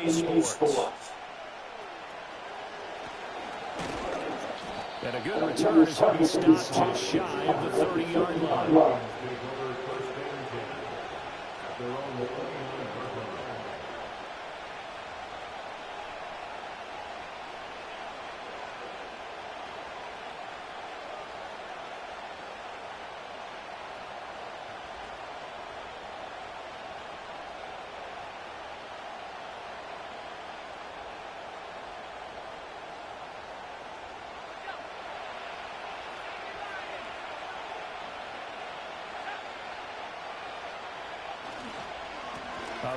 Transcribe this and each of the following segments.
EA Sports. And a good return as he'll be stopped just shy of the 30-yard line.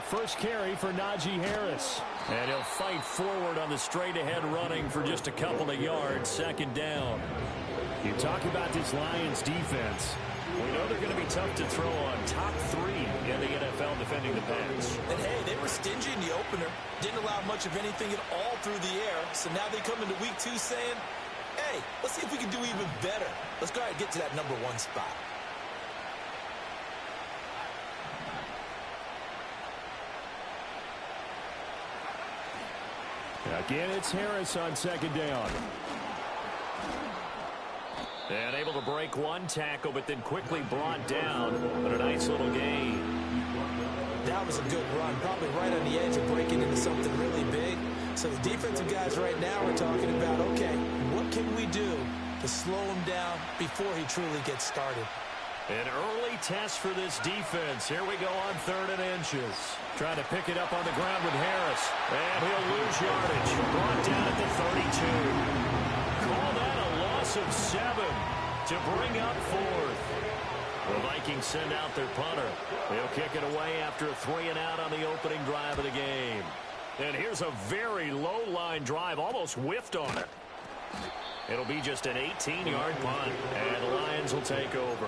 First carry for Najee Harris. And he'll fight forward on the straight-ahead running for just a couple of yards. Second down. You talk about this Lions defense. We know they're going to be tough to throw on. Top 3 in the NFL defending the pass. And, hey, they were stingy in the opener. Didn't allow much of anything at all through the air. So now they come into week 2 saying, hey, let's see if we can do even better. Let's go ahead and get to that number 1 spot. Again, it's Harris on second down. And able to break one tackle, but then quickly brought down. But a nice little gain. That was a good run, probably right on the edge of breaking into something really big. So the defensive guys right now are talking about, okay, what can we do to slow him down before he truly gets started? An early test for this defense. Here we go on 3rd and inches. Trying to pick it up on the ground with Harris. And he'll lose yardage. Brought down at the 32. Call that a loss of 7 to bring up 4th. The Vikings send out their punter. They'll kick it away after a 3-and-out on the opening drive of the game. And here's a very low-line drive. Almost whiffed on it. It'll be just an 18-yard punt. And the Lions will take over.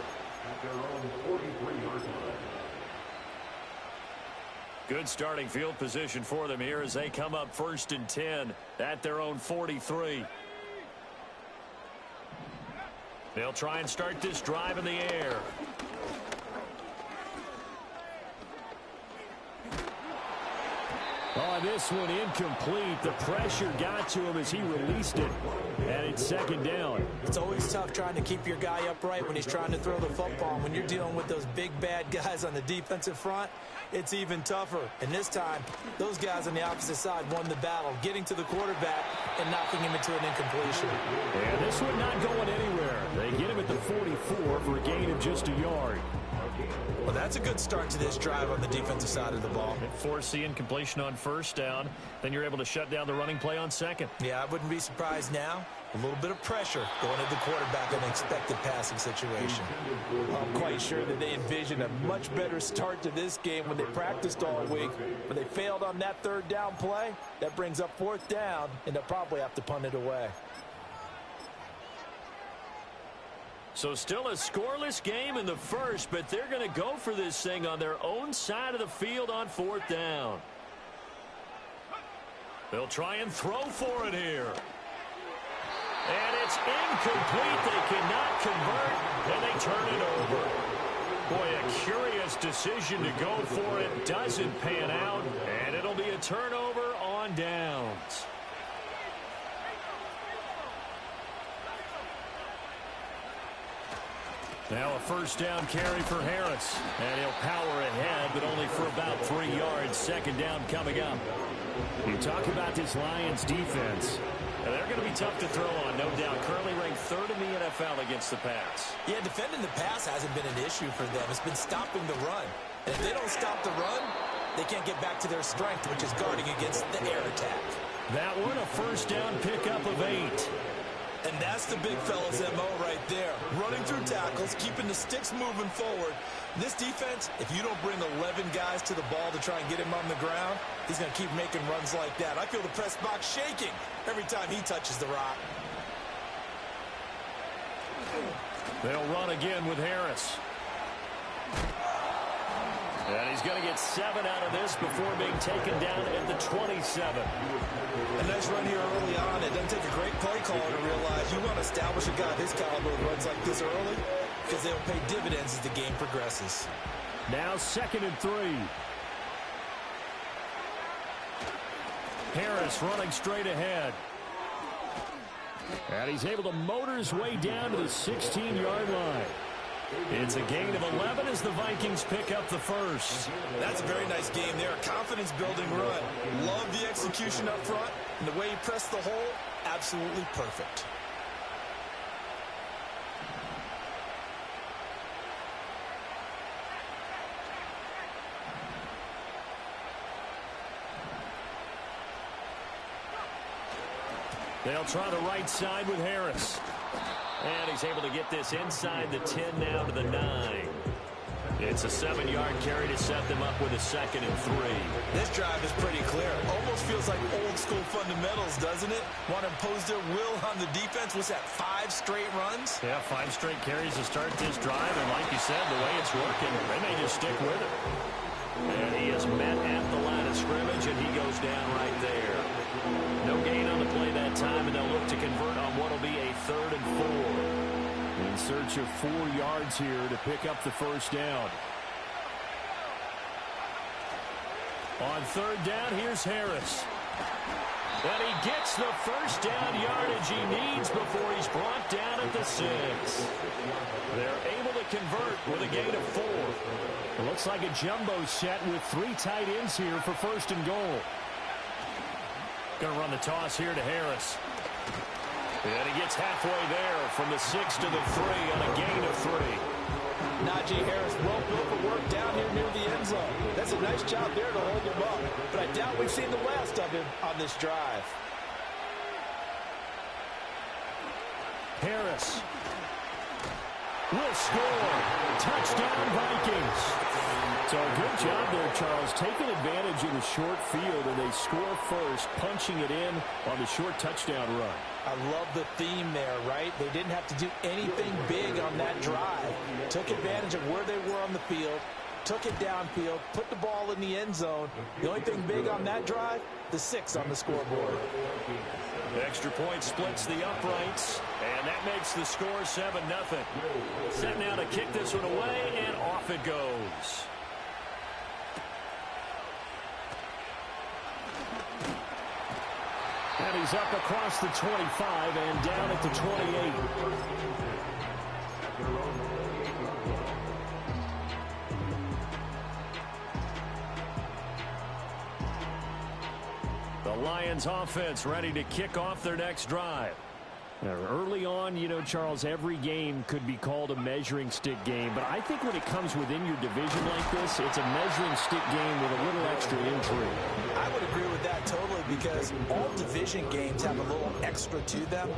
Good starting field position for them here as they come up 1st and 10 at their own 43. They'll try and start this drive in the air. On this one, incomplete. The pressure got to him as he released it. And it's 2nd down. It's always tough trying to keep your guy upright when he's trying to throw the football. When you're dealing with those big, bad guys on the defensive front, it's even tougher. And this time, those guys on the opposite side won the battle, getting to the quarterback and knocking him into an incompletion. Yeah, this one not going anywhere. They get him at the 44 for a gain of just a yard. Well, that's a good start to this drive on the defensive side of the ball. Force the incompletion on 1st down. Then you're able to shut down the running play on 2nd. Yeah, I wouldn't be surprised now. A little bit of pressure going into the quarterback in an expected passing situation. I'm quite sure that they envisioned a much better start to this game when they practiced all week. But they failed on that 3rd down play. That brings up 4th down, and they'll probably have to punt it away. So still a scoreless game in the 1st, but they're going to go for this thing on their own side of the field on 4th down. They'll try and throw for it here. And it's incomplete. They cannot convert, and they turn it over. Boy, a curious decision to go for it. Doesn't pan out, and it'll be a turnover on downs. Now a 1st down carry for Harris. And he'll power ahead, but only for about 3 yards. 2nd down coming up. You talk about this Lions defense. And they're going to be tough to throw on, no doubt. Currently ranked 3rd in the NFL against the pass. Yeah, defending the pass hasn't been an issue for them. It's been stopping the run. And if they don't stop the run, they can't get back to their strength, which is guarding against the air attack. That one, a 1st down pickup of 8. And that's the big fella's MO right there. Running through tackles, keeping the sticks moving forward. This defense, if you don't bring 11 guys to the ball to try and get him on the ground, he's going to keep making runs like that. I feel the press box shaking every time he touches the rock. They'll run again with Harris. And he's going to get 7 out of this before being taken down at the 27. A nice run here early on. It doesn't take a great play caller to realize you want to establish a guy of his caliber who runs like this early because they'll pay dividends as the game progresses. Now 2nd and 3. Harris running straight ahead. And he's able to motor his way down to the 16-yard line. It's a gain of 11 as the Vikings pick up the first. That's a very nice game there. A confidence-building run. Love the execution up front. And the way he pressed the hole, absolutely perfect. They'll try the right side with Harris. And he's able to get this inside the 10 now to the 9. It's a 7-yard carry to set them up with a 2nd and 3. This drive is pretty clear. Almost feels like old-school fundamentals, doesn't it? Want to impose their will on the defense. What's that, 5 straight runs? Yeah, 5 straight carries to start this drive. And like you said, the way it's working, they may just stick with it. And he is met at the line of scrimmage, and he goes down right there. No gain on the play that time, and they'll look to convert on what will be a 3rd and 4. In search of 4 yards here to pick up the first down. On 3rd down, here's Harris. And he gets the first down yardage he needs before he's brought down at the 6. They're able to convert with a gain of 4. It looks like a jumbo set with 3 tight ends here for 1st and goal. Going to run the toss here to Harris. And he gets halfway there from the 6 to the 3 on a gain of 3. Najee Harris well built for work down here near the end zone. That's a nice job there to hold him up. But I doubt we've seen the last of him on this drive. Harris will score. Touchdown, Vikings. So a good job there, Charles, taking advantage of the short field, and they score first, punching it in on the short touchdown run. I love the theme there, right? They didn't have to do anything big on that drive. Took advantage of where they were on the field, took it downfield, put the ball in the end zone. The only thing big on that drive, the 6 on the scoreboard. The extra point splits the uprights, and that makes the score 7-0. Set now to kick this one away, and off it goes. And he's up across the 25 and down at the 28. The Lions offense ready to kick off their next drive. Now, early on, you know, Charles, every game could be called a measuring stick game. But I think when it comes within your division like this, it's a measuring stick game with a little extra intrigue. I would agree with that totally, because all division games have a little extra to them.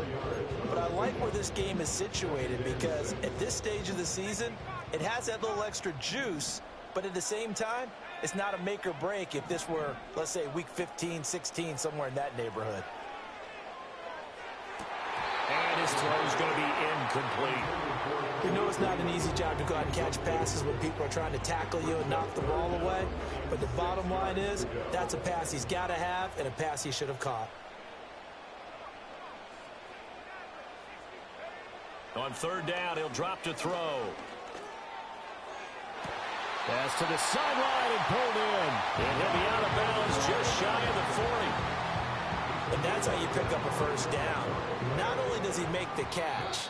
But I like where this game is situated, because at this stage of the season, it has that little extra juice. But at the same time, it's not a make or break if this were, let's say, week 15, 16, somewhere in that neighborhood. And his throw is going to be incomplete. We know it's not an easy job to go out and catch passes when people are trying to tackle you and knock the ball away. But the bottom line is, that's a pass he's got to have and a pass he should have caught. On 3rd down, he'll drop to throw. Pass to the sideline and pulled in. And he'll be out of bounds just shy of the 40. And that's how you pick up a first down. Not only does he make the catch,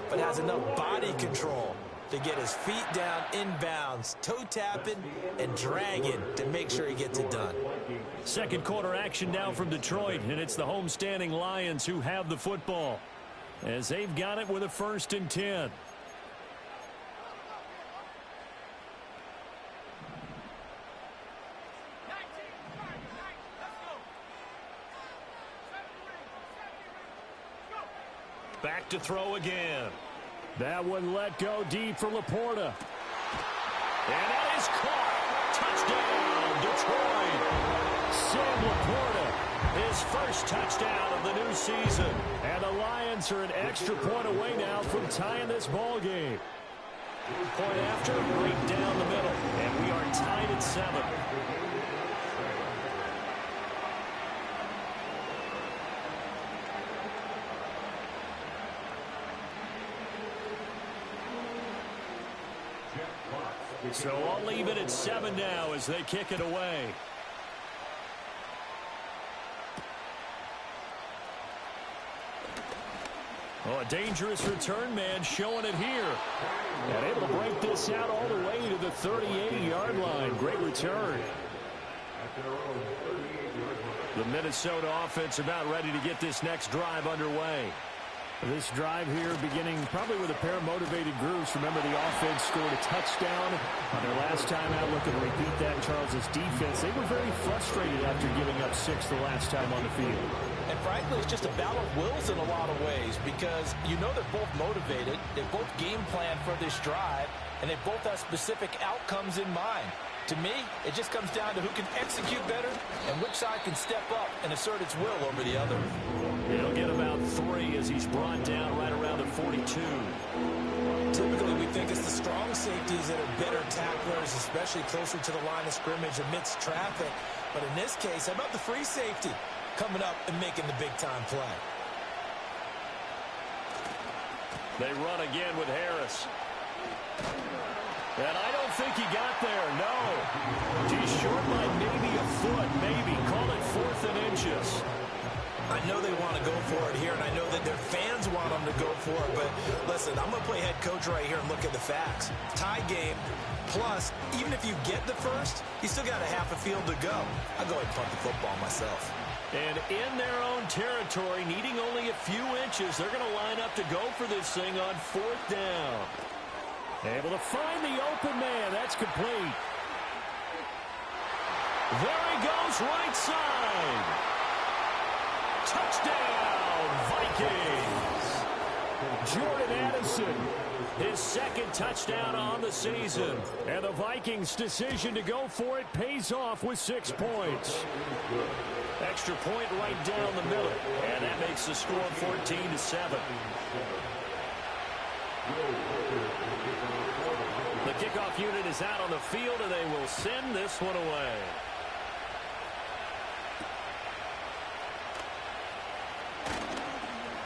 but has enough body control to get his feet down inbounds, toe tapping and dragging to make sure he gets it done. Second quarter action now from Detroit, and it's the homestanding Lions who have the football, as they've got it with a 1st and 10. Back to throw again. That one let go deep for Laporta. And that is caught. Touchdown, Detroit. Sam Laporta, his first touchdown of the new season. And the Lions are an extra point away now from tying this ball game. Point after, right down the middle. And we are tied at 7. So I'll leave it at 7 now as they kick it away. Oh, a dangerous return man showing it here. And able to break this out all the way to the 38-yard line. Great return. The Minnesota offense about ready to get this next drive underway. This drive here beginning probably with a pair of motivated groups. Remember, the offense scored a touchdown on their last time out. Looking to repeat that. Charles's defense, they were very frustrated after giving up 6 the last time on the field. And frankly, it's just a battle of wills in a lot of ways because you know they're both motivated. They both game plan for this drive, and they both have specific outcomes in mind. To me, it just comes down to who can execute better and which side can step up and assert its will over the other. He'll get about 3 as he's brought down right around the 42. Typically, we think it's the strong safeties that are better tacklers, especially closer to the line of scrimmage amidst traffic. But in this case, how about the free safety coming up and making the big-time play? They run again with Harris. And I don't think he got there, no. He's short by maybe a foot, maybe. Call it 4th and inches. I know they want to go for it here, and I know that their fans want them to go for it. But listen, I'm going to play head coach right here and look at the facts. Tie game, plus, even if you get the first, you still got a half a field to go. I'll go ahead and punt the football myself. And in their own territory, needing only a few inches, they're going to line up to go for this thing on 4th down. Able to find the open man. That's complete. There he goes, right side. Touchdown, Vikings. Jordan Addison, his 2nd touchdown on the season. And the Vikings' decision to go for it pays off with 6 points. Extra point right down the middle. And that makes the score 14-7. The kickoff unit is out on the field, and they will send this one away.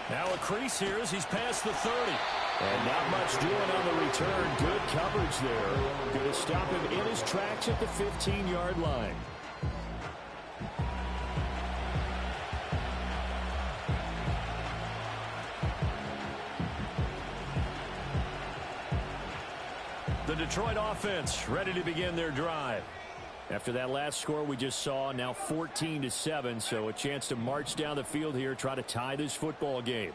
Now a crease here as he's past the 30. And not much doing on the return. Good coverage there. Going to stop him in his tracks at the 15-yard line. The Detroit offense ready to begin their drive. After that last score we just saw, now 14-7, so a chance to march down the field here, try to tie this football game.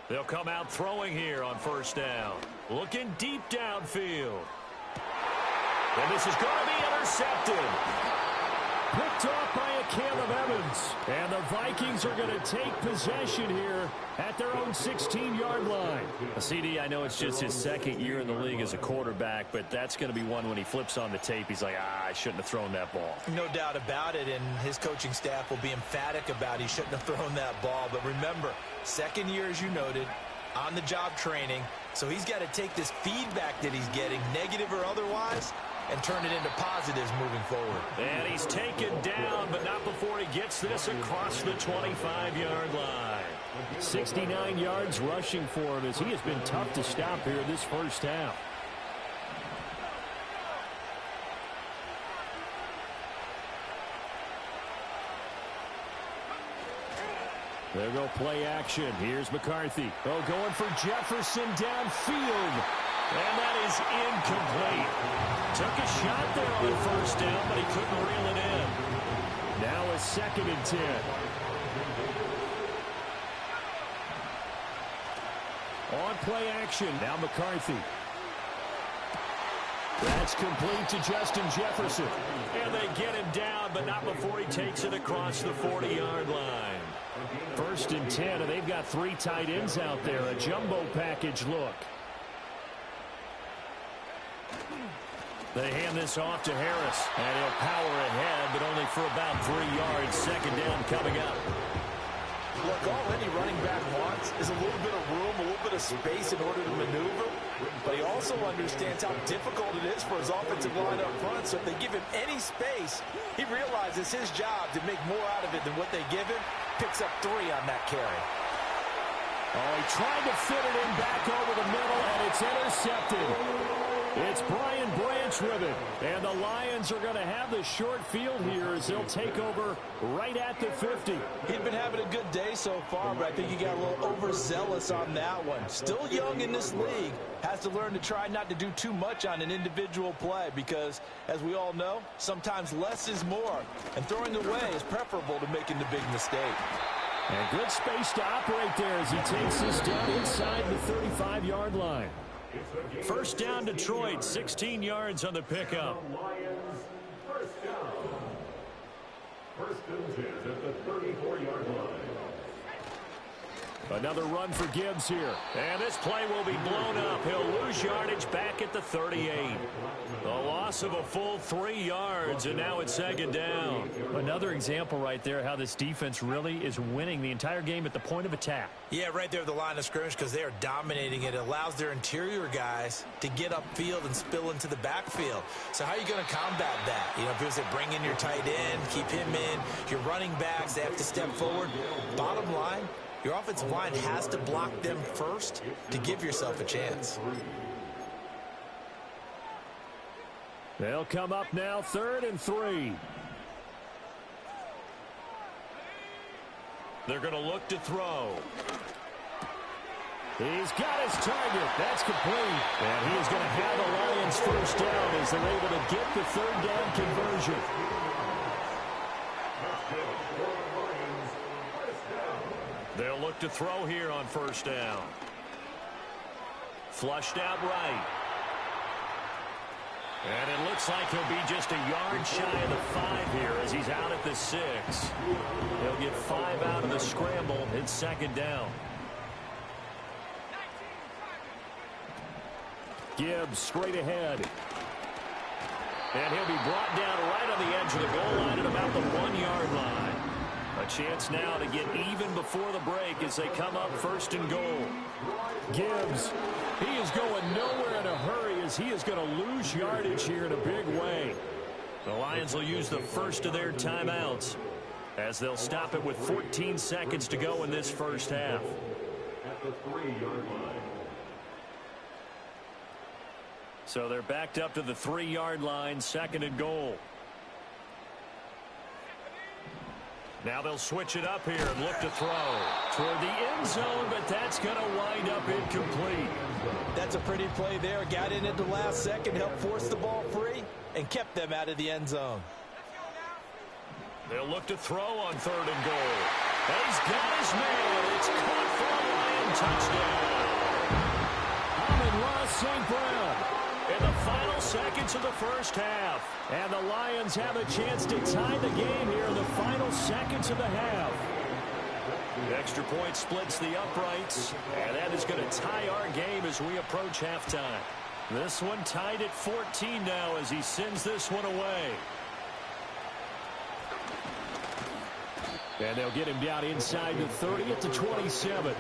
They'll come out throwing here on 1st down. Looking deep downfield. And this is going to be intercepted. Picked off by a Caleb Evans. And the Vikings are going to take possession here at their own 16-yard line. CD, I know it's just his 2nd year in the league as a quarterback, but that's going to be one when he flips on the tape, he's like, I shouldn't have thrown that ball. No doubt about it, and his coaching staff will be emphatic about he shouldn't have thrown that ball. But remember, 2nd year, as you noted, on-the-job training, so he's got to take this feedback that he's getting, negative or otherwise, and turn it into positives moving forward. And he's taken down, but not before he gets this across the 25-yard line. 69 yards rushing for him as he has been tough to stop here this 1st half. There go play action. Here's McCarthy. Oh, going for Jefferson downfield. And that is incomplete. Took a shot there on 1st down, but he couldn't reel it in. Now a 2nd and 10. On play action. Now McCarthy. That's complete to Justin Jefferson. And they get him down, but not before he takes it across the 40-yard line. 1st and 10, and they've got 3 tight ends out there. A jumbo package look. They hand this off to Harris, and he'll power ahead, but only for about 3 yards. 2nd down coming up. Look, all any running back wants is a little bit of room, a little bit of space in order to maneuver, but he also understands how difficult it is for his offensive line up front, so if they give him any space, he realizes his job to make more out of it than what they give him, picks up 3 on that carry. Oh, he tried to fit it in back over the middle, and it's intercepted. It's Brian Branch with it. And the Lions are going to have the short field here as they'll take over right at the 50. He's been having a good day so far, but I think he got a little overzealous on that one. Still young in this league. Has to learn to try not to do too much on an individual play because, as we all know, sometimes less is more. And throwing away is preferable to making the big mistake. And good space to operate there as he takes this down inside the 35-yard line. First down, Detroit, 16 yards on the pickup. First and 10 at the 34-yard line. Another run for Gibbs here. And this play will be blown up. He'll lose yardage back at the 38. A loss of a full 3 yards, and now it's second down. Another example right there how this defense really is winning the entire game at the point of attack. Yeah, right there at the line of scrimmage because they are dominating it. It allows their interior guys to get upfield and spill into the backfield. So how are you going to combat that? You know, if it was to bring in your tight end, keep him in, your running backs, they have to step forward. Bottom line, your offensive line has to block them first to give yourself a chance. They'll come up now 3rd and 3. They're going to look to throw. He's got his target. That's complete. And he is going to have the Lions first down as they're able to get the 3rd down conversion. They'll look to throw here on first down. Flushed out right. And it looks like he'll be just a yard shy of the 5 here as he's out at the 6. He'll get 5 out of the scramble. It's second down. Gibbs straight ahead. And he'll be brought down right on the edge of the goal line at about the 1-yard line. A chance now to get even before the break as they come up 1st and goal. Gibbs, he is going nowhere in a hurry as he is going to lose yardage here in a big way. The Lions will use the first of their timeouts as they'll stop it with 14 seconds to go in this first half. At the 3-yard line. So they're backed up to the 3-yard line, 2nd and goal. Now they'll switch it up here and look to throw toward the end zone, but that's going to wind up incomplete. That's a pretty play there. Got in at the last second, helped force the ball free, and kept them out of the end zone. They'll look to throw on 3rd and goal. And he's got his man. It's caught for a Lion touchdown. Amon-Ra St. Brown in the final seconds of the first half. And the Lions have a chance to tie the game here in the final seconds of the half. The extra point splits the uprights, and that is going to tie our game as we approach halftime. This one tied at 14 now as he sends this one away. And they'll get him down inside the 30 at the 27.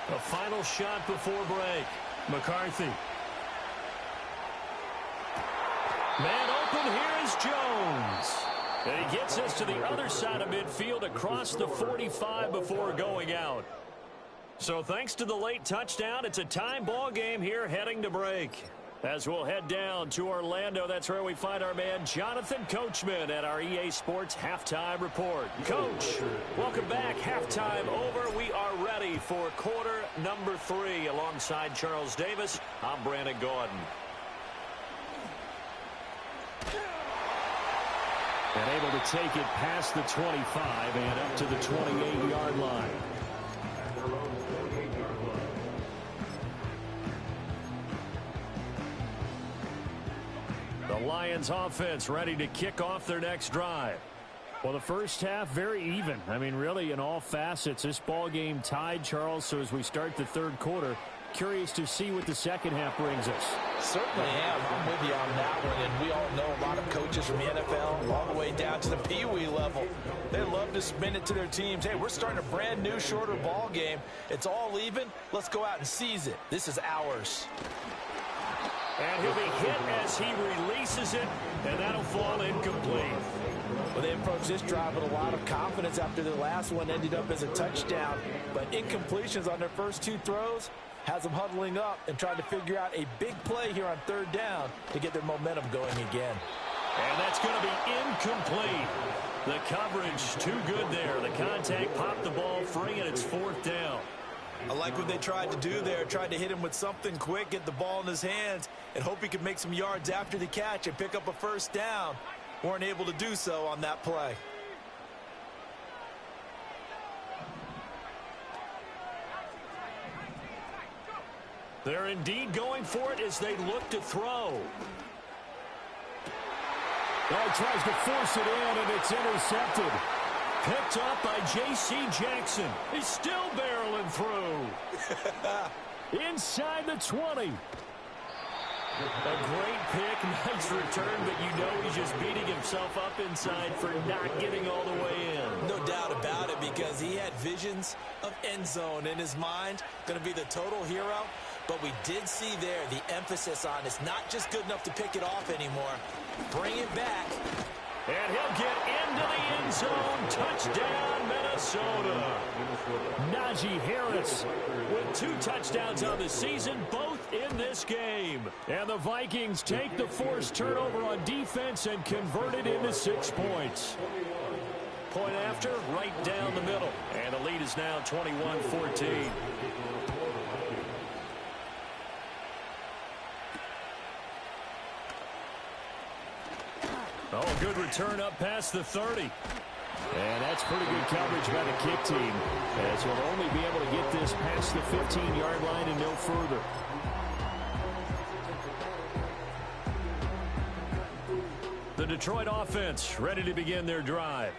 A final shot before break. McCarthy. Man open, here is Jones. And he gets us to the other side of midfield across the 45 before going out. So thanks to the late touchdown, it's a tie ball game here heading to break. As we'll head down to Orlando, that's where we find our man Jonathan Coachman at our EA Sports Halftime Report. Coach, welcome back. Halftime over. We are ready for quarter number 3. Alongside Charles Davis, I'm Brandon Gordon. And able to take it past the 25 and up to the 28-yard line. The Lions offense ready to kick off their next drive. Well, the first half very even. I mean, really in all facets, this ball game tied, Charles. So as we start the 3rd quarter, curious to see what the second half brings us. Certainly am. I'm with you on that one. And we all know a lot of coaches from the NFL all the way down to the Pee Wee level. They love to spin it to their teams. Hey, we're starting a brand new, shorter ball game. It's all even. Let's go out and seize it. This is ours. And he'll be hit as he releases it, and that'll fall incomplete. Well, they approached this drive with a lot of confidence after the last one ended up as a touchdown. But incompletions on their first two throws has them huddling up and trying to figure out a big play here on third down to get their momentum going again. And that's going to be incomplete. The coverage too good there. The contact popped the ball free, and it's fourth down. I like what they tried to do there. Tried to hit him with something quick, get the ball in his hands, and hope he could make some yards after the catch and pick up a first down. Weren't able to do so on that play. They're indeed going for it as they look to throw. Oh, he tries to force it in, and it's intercepted. Picked up by J.C. Jackson. He's still barreling through. Inside the 20. A great pick, nice return, but you know he's just beating himself up inside for not getting all the way in. No doubt about it, because he had visions of end zone in his mind. Going to be the total hero. But we did see there the emphasis on it's not just good enough to pick it off anymore. Bring it back. And he'll get into the end zone. Touchdown, Minnesota. Najee Harris with 2 touchdowns on the season, both in this game. And the Vikings take the forced turnover on defense and convert it into 6 points. Point after, right down the middle. And the lead is now 21-14. Oh, good return up past the 30. And that's pretty good coverage by the kick team, as he'll only be able to get this past the 15-yard line and no further. The Detroit offense ready to begin their drive.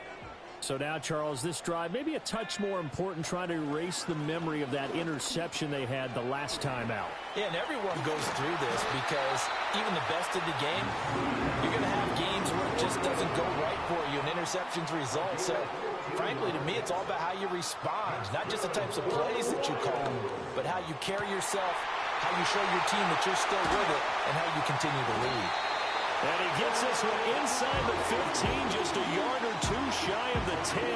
So now, Charles, this drive maybe a touch more important, trying to erase the memory of that interception they had the last time out. Yeah, and everyone goes through this because even the best in the game, you're going to have games where it just doesn't go right for you and interceptions result. So, frankly, to me, it's all about how you respond, not just the types of plays that you call, but how you carry yourself, how you show your team that you're still with it, and how you continue to lead. And he gets this one inside the 15, just a yard or 2 shy of the 10.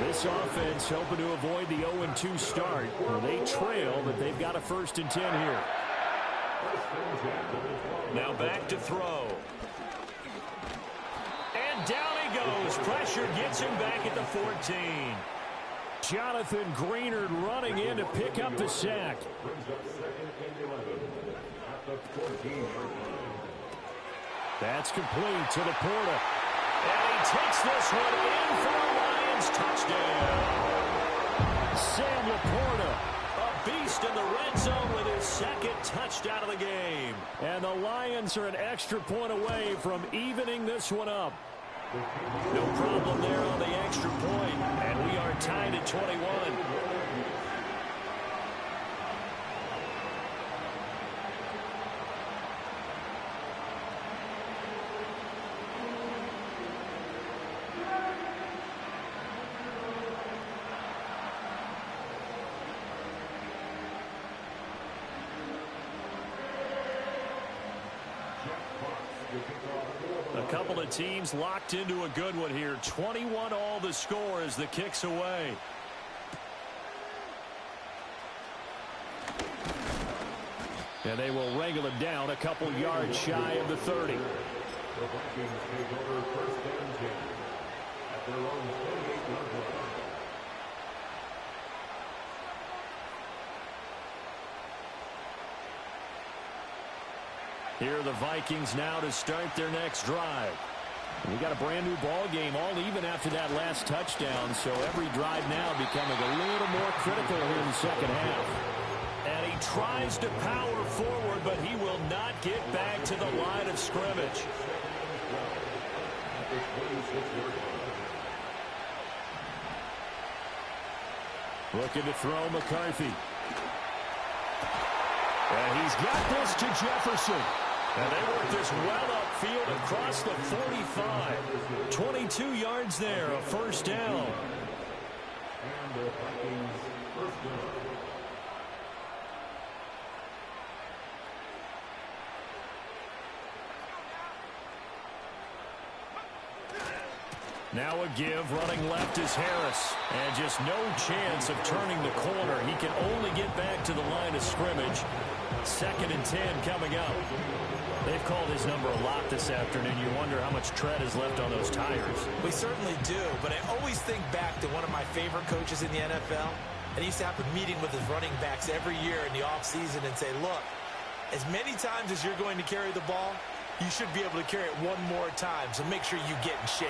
This offense hoping to avoid the 0-2 start. They trail, but they've got a 1st and 10 here. Now back to throw. And down he goes. Pressure gets him back at the 14. Jonathan Greenard running in to pick up the sack. That's complete to Laporta. And he takes this one in for a Lions touchdown. Sam Laporta, a beast in the red zone with his 2nd touchdown of the game. And the Lions are an extra point away from evening this one up. No problem there on the extra point. And we are tied at 21. A couple of teams locked into a good one here. 21 all the score as the kick's away. And they will wrangle it down a couple yards shy of the 30. The Vikings take over 1st and 10 at their own 28-yard line. Here are the Vikings now to start their next drive. We got a brand new ball game, all even after that last touchdown, so every drive now becoming a little more critical here in the second half. And he tries to power forward, but he will not get back to the line of scrimmage. Looking to throw McCarthy. And he's got this to Jefferson. And they work this well upfield across the 45. 22 yards there, a 1st down. And the Vikings 1st down. Now a give, running left is Harris. And just no chance of turning the corner. He can only get back to the line of scrimmage. 2nd and 10 coming up. They've called his number a lot this afternoon. You wonder how much tread is left on those tires. We certainly do, but I always think back to one of my favorite coaches in the NFL. And he used to have a meeting with his running backs every year in the offseason and say, look, as many times as you're going to carry the ball, you should be able to carry it one more time, so make sure you get in shape.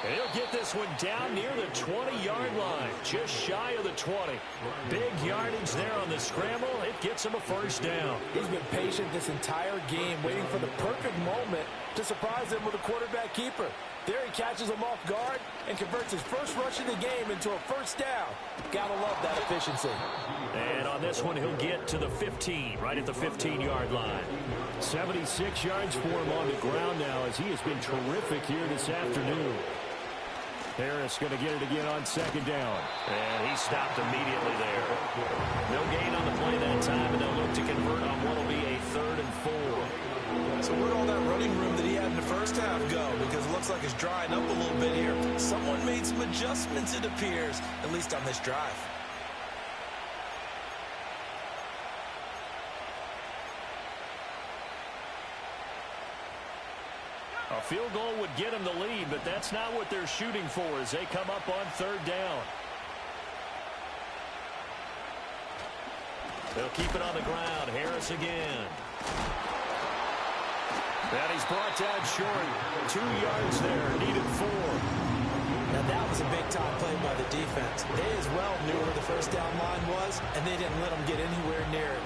And he'll get this one down near the 20-yard line, just shy of the 20. Big yardage there on the scramble. It gets him a first down. He's been patient this entire game, waiting for the perfect moment to surprise them with a quarterback keeper. There he catches him off guard and converts his first rush of the game into a first down. Gotta love that efficiency. And on this one, he'll get to the 15, right at the 15-yard line. 76 yards for him on the ground now as he has been terrific here this afternoon. Harris going to get it again on 2nd down. And he stopped immediately there. No gain on the play that time, and they'll look to convert on what will be a 3rd and 4. So where'd all that running room that he had in the first half go? Because it looks like it's drying up a little bit here. Someone made some adjustments, it appears, at least on this drive. A field goal would get him the lead, but that's not what they're shooting for as they come up on 3rd down. They'll keep it on the ground. Harris again. And he's brought down short. 2 yards there. Needed 4. Now that was a big-time play by the defense. They as well knew where the first down line was, and they didn't let them get anywhere near it.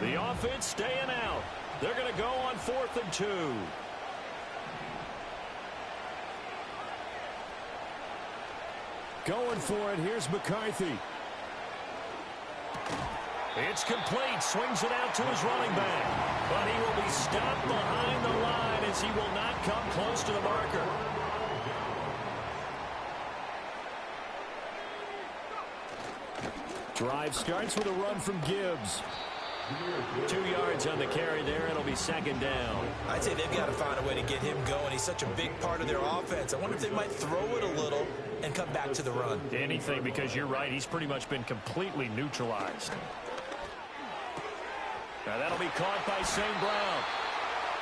The offense staying out. They're going to go on 4th and 2. Going for it. Here's McCarthy. It's complete. Swings it out to his running back. But he will be stopped behind the line as he will not come close to the marker. Drive starts with a run from Gibbs. 2 yards on the carry there. It'll be 2nd down. I'd say they've got to find a way to get him going. He's such a big part of their offense. I wonder if they might throw it a little and come back to the run. Anything, because you're right. He's pretty much been completely neutralized. Now that'll be caught by St. Brown.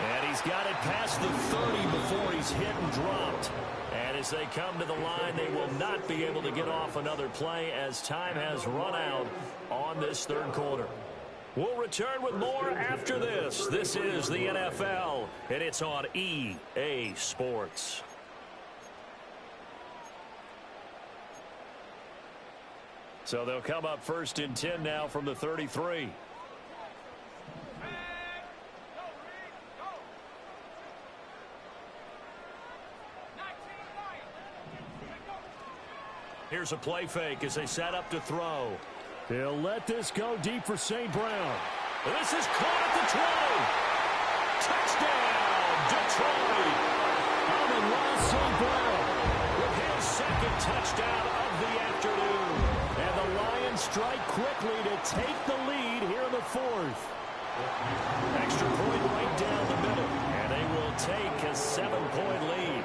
And he's got it past the 30 before he's hit and dropped. And as they come to the line, they will not be able to get off another play as time has run out on this 3rd quarter. We'll return with more after this. This is the NFL, and it's on EA Sports. So they'll come up 1st and 10 now from the 33. Here's a play fake as they set up to throw. He'll let this go deep for St. Brown. This is caught at the 20. Touchdown, Detroit. St. Brown with his 2nd touchdown of the afternoon. And the Lions strike quickly to take the lead here in the 4th. Extra point right down the middle. And they will take a 7-point lead.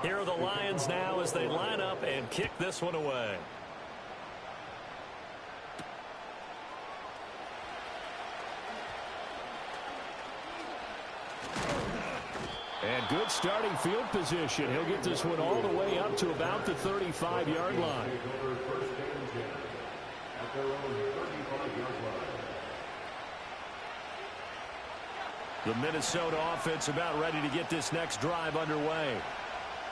Here are the Lions now as they line up and kick this one away. And good starting field position. He'll get this one all the way up to about the 35-yard line. The Minnesota offense about ready to get this next drive underway.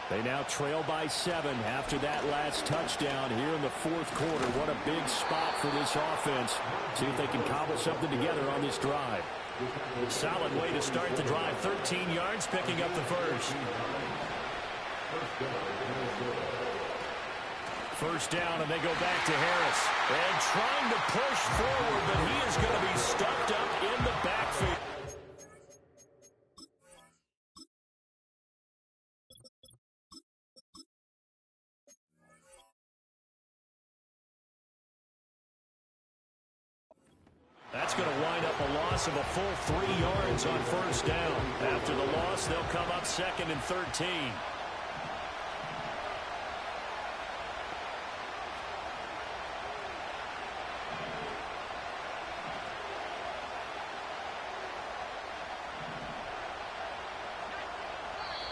They now trail by 7 after that last touchdown here in the 4th quarter. What a big spot for this offense. See if they can cobble something together on this drive. Solid way to start the drive. 13 yards, picking up the first. First down, and they go back to Harris. And trying to push forward, but he is going to be stuffed up in the backfield. That's going to wind up a loss of a full 3 yards on first down. After the loss, they'll come up 2nd and 13.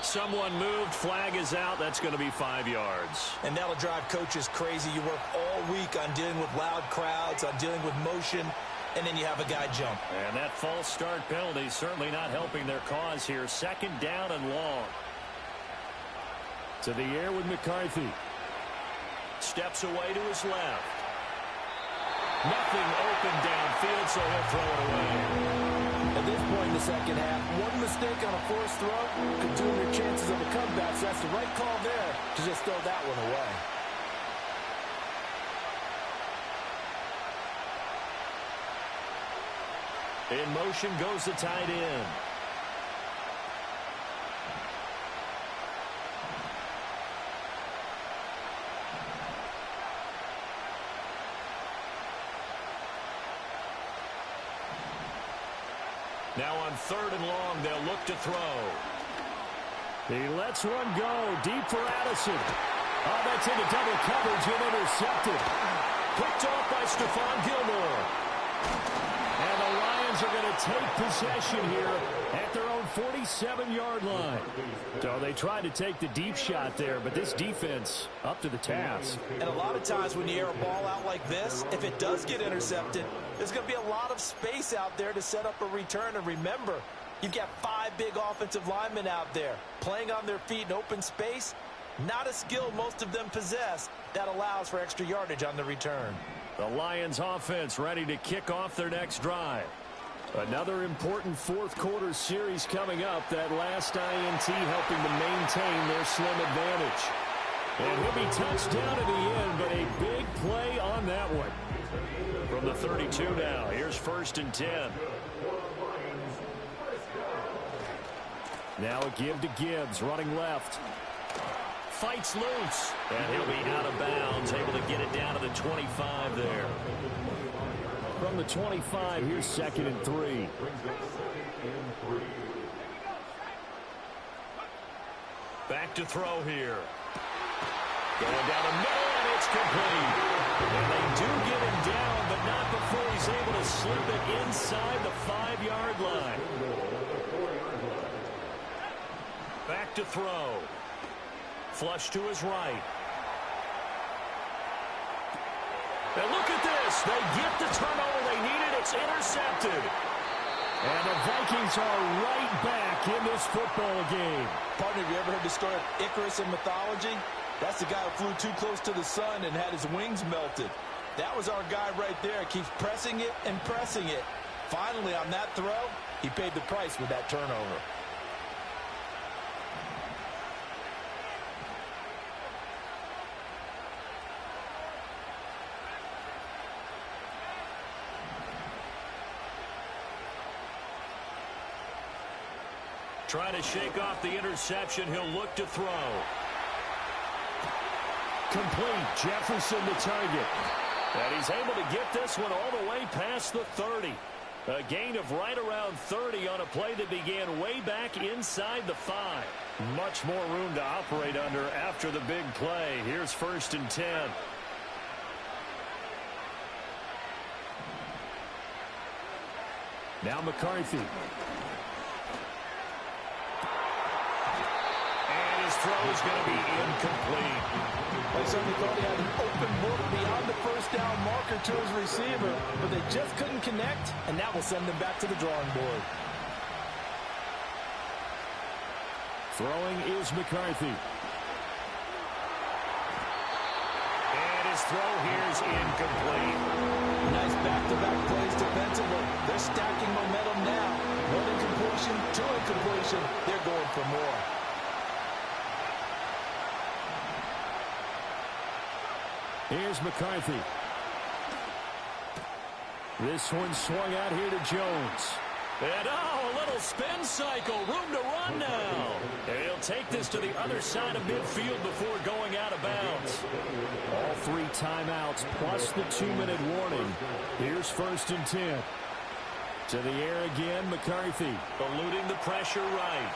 Someone moved. Flag is out. That's going to be 5 yards. And that'll drive coaches crazy. You work all week on dealing with loud crowds, on dealing with motion, and then you have a guy jump. And that false start penalty certainly not helping their cause here. 2nd down and long. To the air with McCarthy. Steps away to his left. Nothing open downfield, so he'll throw it away. At this point in the second half, one mistake on a forced throw could doom your chances of a comeback. So that's the right call there to just throw that one away. In motion goes the tight end. Now on 3rd and long, they'll look to throw. He lets one go deep for Addison. Oh, that's into double coverage and intercepted. Picked off by Stephon Gilmore. And the Lions are going to take possession here at their own 47-yard line. So they tried to take the deep shot there, but this defense up to the task. And a lot of times when you air a ball out like this, if it does get intercepted, there's going to be a lot of space out there to set up a return. And remember, you've got 5 big offensive linemen out there playing on their feet in open space. Not a skill most of them possess that allows for extra yardage on the return. The Lions offense ready to kick off their next drive. Another important 4th quarter series coming up. That last INT helping to maintain their slim advantage. And he'll be touched down at the end, but a big play on that one. From the 32 now, here's 1st and 10. Now a give to Gibbs, running left. Fights loose, and he'll be out of bounds, able to get it down to the 25 there. From the 25, here's 2nd and 3. Back to throw here. Going down the middle, and it's complete. And they do get him down, but not before he's able to slip it inside the 5-yard line. Back to throw. Flush to his right. And look at this. They get the turnover they needed. It's intercepted. And the Vikings are right back in this football game. Partner, have you ever heard the story of Icarus in mythology? That's the guy who flew too close to the sun and had his wings melted. That was our guy right there. Keeps pressing it and pressing it. Finally, on that throw, he paid the price with that turnover. Trying to shake off the interception. He'll look to throw. Complete. Jefferson the target. And he's able to get this one all the way past the 30. A gain of right around 30 on a play that began way back inside the 5. Much more room to operate under after the big play. Here's 1st and 10. Now McCarthy. Throw is going to be incomplete. They certainly thought he had an open book beyond the first down marker to his receiver, but they just couldn't connect, and that will send them back to the drawing board. Throwing is McCarthy. And his throw here is incomplete. Nice back-to-back plays defensively. They're stacking momentum now. completion. They're going for more. Here's McCarthy. This one swung out here to Jones. And a little spin cycle. Room to run now. And he'll take this to the other side of midfield before going out of bounds. All 3 timeouts plus the 2-minute warning. Here's 1st and 10. To the air again, McCarthy. Eluding the pressure right.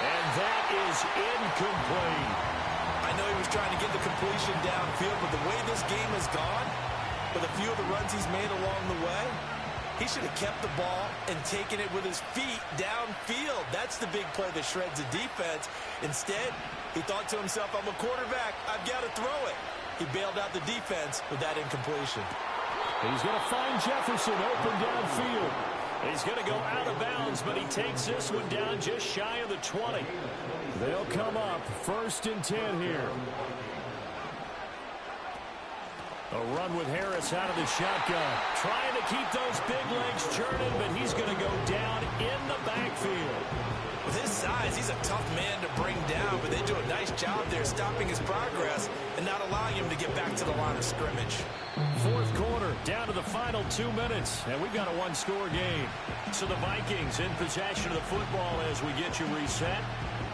And that is incomplete. I know he was trying to get the completion downfield, but the way this game has gone, with a few of the runs he's made along the way, he should have kept the ball and taken it with his feet downfield. That's the big play that shreds the defense. Instead, he thought to himself, I'm a quarterback, I've got to throw it. He bailed out the defense with that incompletion. He's going to find Jefferson open downfield. He's going to go out of bounds, but he takes this one down just shy of the 20. They'll come up 1st and 10 here. A run with Harris out of the shotgun. Trying to keep those big legs churning, but he's going to go down in the backfield. With his size, he's a tough man to bring down, but they do a nice job there stopping his progress and not allowing him to get back to the line of scrimmage. 4th quarter, down to the final 2 minutes, and we've got a 1-score game. So the Vikings in possession of the football as we get you reset.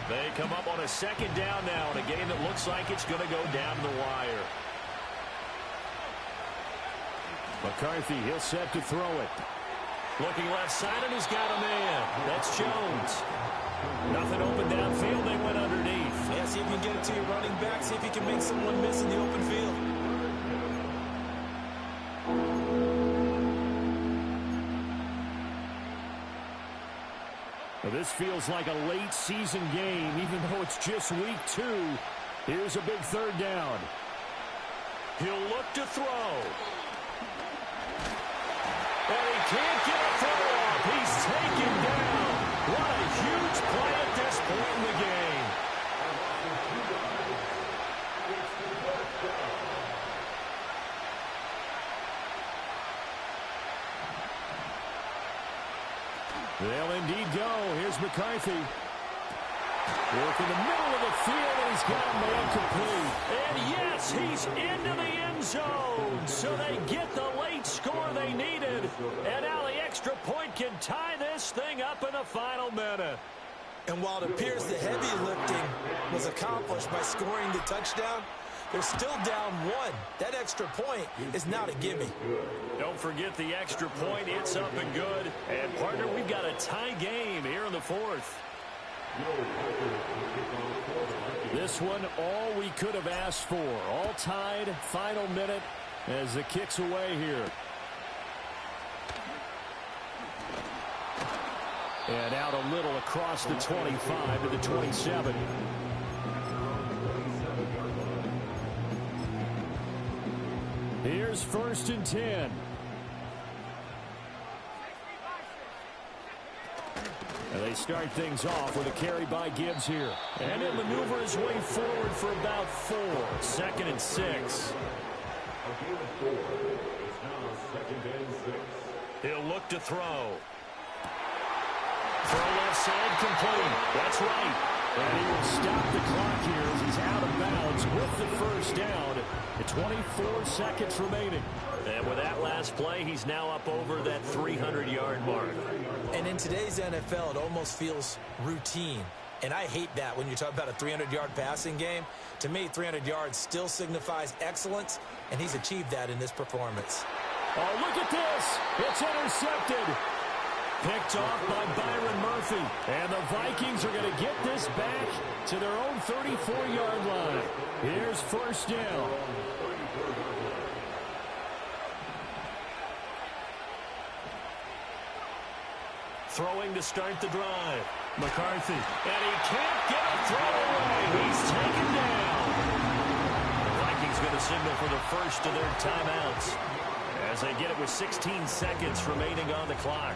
They come up on a 2nd down now in a game that looks like it's going to go down the wire. McCarthy, he'll set to throw it. Looking left side, and he's got a man. That's Jones. Nothing open downfield. They went underneath. Yeah, see if you can get it to your running back. See if you can make someone miss in the open field. Well, this feels like a late season game, even though it's just week 2. Here's a big 3rd down. He'll look to throw. And he can't get a throw off. He's taken down. What a huge play at this point in the game. They'll indeed go. Here's McCarthy. Work in the middle of the field, and he's got a man complete. And yes, he's into the end zone. So they get the late score they needed. And now the extra point can tie this thing up in the final minute. And while it appears the heavy lifting was accomplished by scoring the touchdown, they're still down 1. That extra point is not a gimme. Don't forget the extra point. It's up and good. And, partner, we've got a tie game here in the 4th. This one, all we could have asked for. All tied, final minute as the kick's away here. And out a little across the 25 to the 27. Here's 1st and 10. And they start things off with a carry by Gibbs here. And he'll maneuver his way forward for about 4. 2nd and 6. He'll look to throw. Throw left side complete. That's right. And he will stop the clock here as he's out of bounds with the 1st down. The 24 seconds remaining. And with that last play, he's now up over that 300-yard mark. And in today's NFL, it almost feels routine. And I hate that when you talk about a 300-yard passing game. To me, 300 yards still signifies excellence, and he's achieved that in this performance. Oh, look at this. It's intercepted. Picked off by Byron Murphy. And the Vikings are going to get this back to their own 34-yard line. Here's 1st down. Throwing to start the drive. McCarthy. And he can't get a throw away. He's taken down. The Vikings going to signal for the first of their timeouts as they get it with 16 seconds remaining on the clock.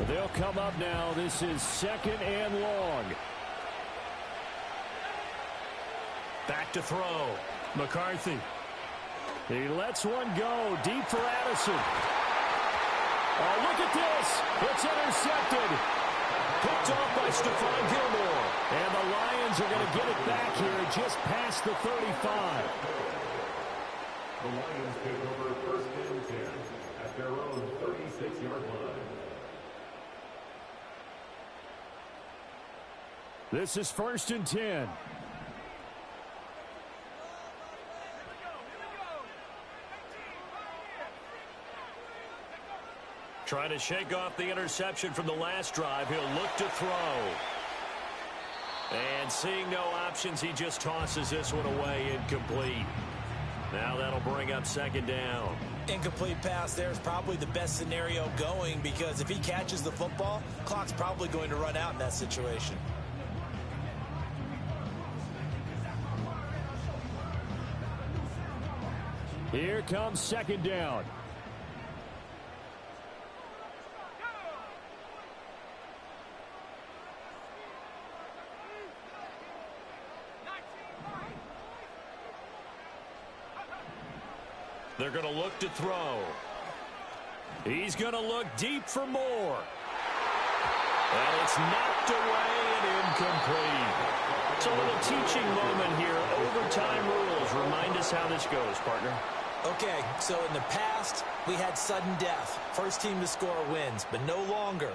They'll come up now. This is 2nd and long. Back to throw. McCarthy. He lets one go deep for Addison. Oh, look at this. It's intercepted. Picked off by Stephon Gilmore. And the Lions are going to get it back here just past the 35. The Lions take over first and 10 at their own 36-yard line. This is first and 10. Trying to shake off the interception from the last drive. He'll look to throw. And seeing no options, he just tosses this one away incomplete. Now that'll bring up second down. Incomplete pass there is probably the best scenario going, because if he catches the football, clock's probably going to run out in that situation. Here comes second down. They're going to look to throw. He's going to look deep for more. And it's knocked away and incomplete. It's a little teaching moment here. Overtime rules. Remind us how this goes, partner. Okay, so in the past, we had sudden death. First team to score wins, but no longer.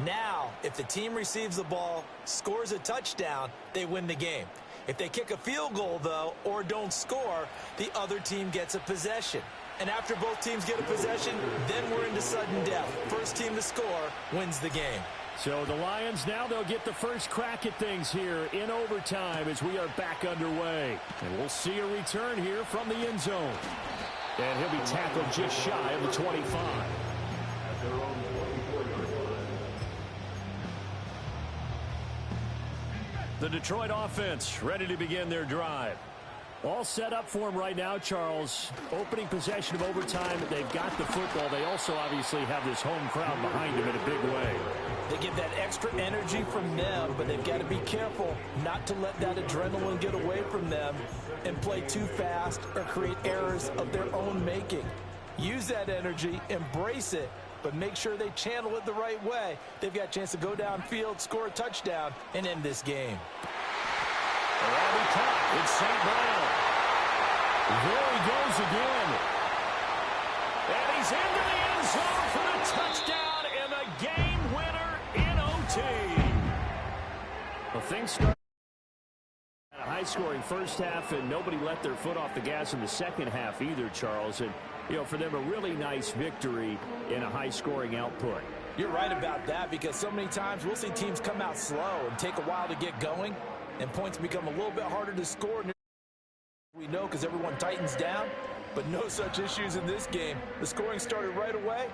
Now, if the team receives the ball, scores a touchdown, they win the game. If they kick a field goal, though, or don't score, the other team gets a possession. And after both teams get a possession, then we're into sudden death. First team to score wins the game. So the Lions now, they'll get the first crack at things here in overtime as we are back underway. And we'll see a return here from the end zone. And he'll be tackled just shy of the 25. At their own 24-yard line. The Detroit offense ready to begin their drive. All set up for them right now, Charles. Opening possession of overtime. They've got the football. They also obviously have this home crowd behind them in a big way. They get that extra energy from them, but they've got to be careful not to let that adrenaline get away from them and play too fast or create errors of their own making. Use that energy, embrace it, but make sure they channel it the right way. They've got a chance to go downfield, score a touchdown, and end this game. It's St. Brown. There he goes again. And he's into the end zone for the touchdown and the game winner in OT. Well, things start a high-scoring first half, and nobody let their foot off the gas in the second half either, Charles. And, you know, for them, a really nice victory in a high-scoring output. You're right about that, because so many times we'll see teams come out slow and take a while to get going, and points become a little bit harder to score. We know because everyone tightens down, but no such issues in this game. The scoring started right away,